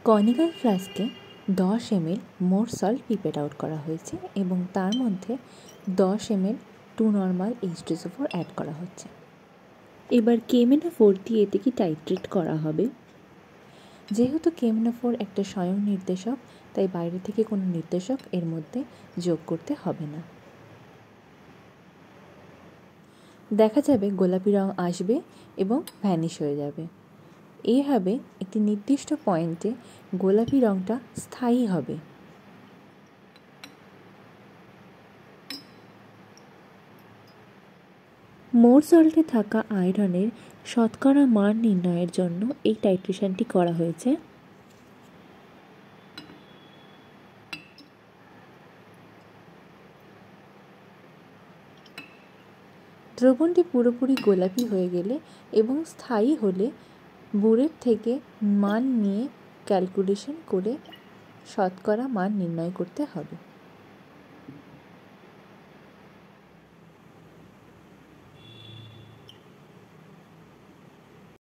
Conical ফ্লাস্কে 10 ml মোর salt pipette out করা হয়েছে এবং তার মধ্যে 10 ml 2 নর্মাল H2SO4 অ্যাড করা হচ্ছে। এবার KMnO4 দিয়ে এটিকে টাইট্রেট করা হবে। যেহেতু KMnO4 একটা স্বয়ং নির্দেশক, তাই বাইরে থেকে কোনো নির্দেশক এর মধ্যে যোগ করতে হবে না। দেখা যাবে গোলাপি রং আসবে এবং ভ্যানিশ হয়ে যাবে। এইভাবে একটি নির্দিষ্ট পয়েন্টে গোলাপি রংটা স্থায়ী হবে। মোর সল্টে থাকা আয়রনের শতকরা মান নির্ণয়ের জন্য এই টাইট্রেশনটি করা হয়েছে। দ্রবণটি পুরোপুরি গোলাপি হয়ে গেলে এবং স্থায়ী হলে বুড়ের থেকে মান নিয়ে ক্যালকুলেশন করে শতকরা মান নির্ণয় করতে হবে।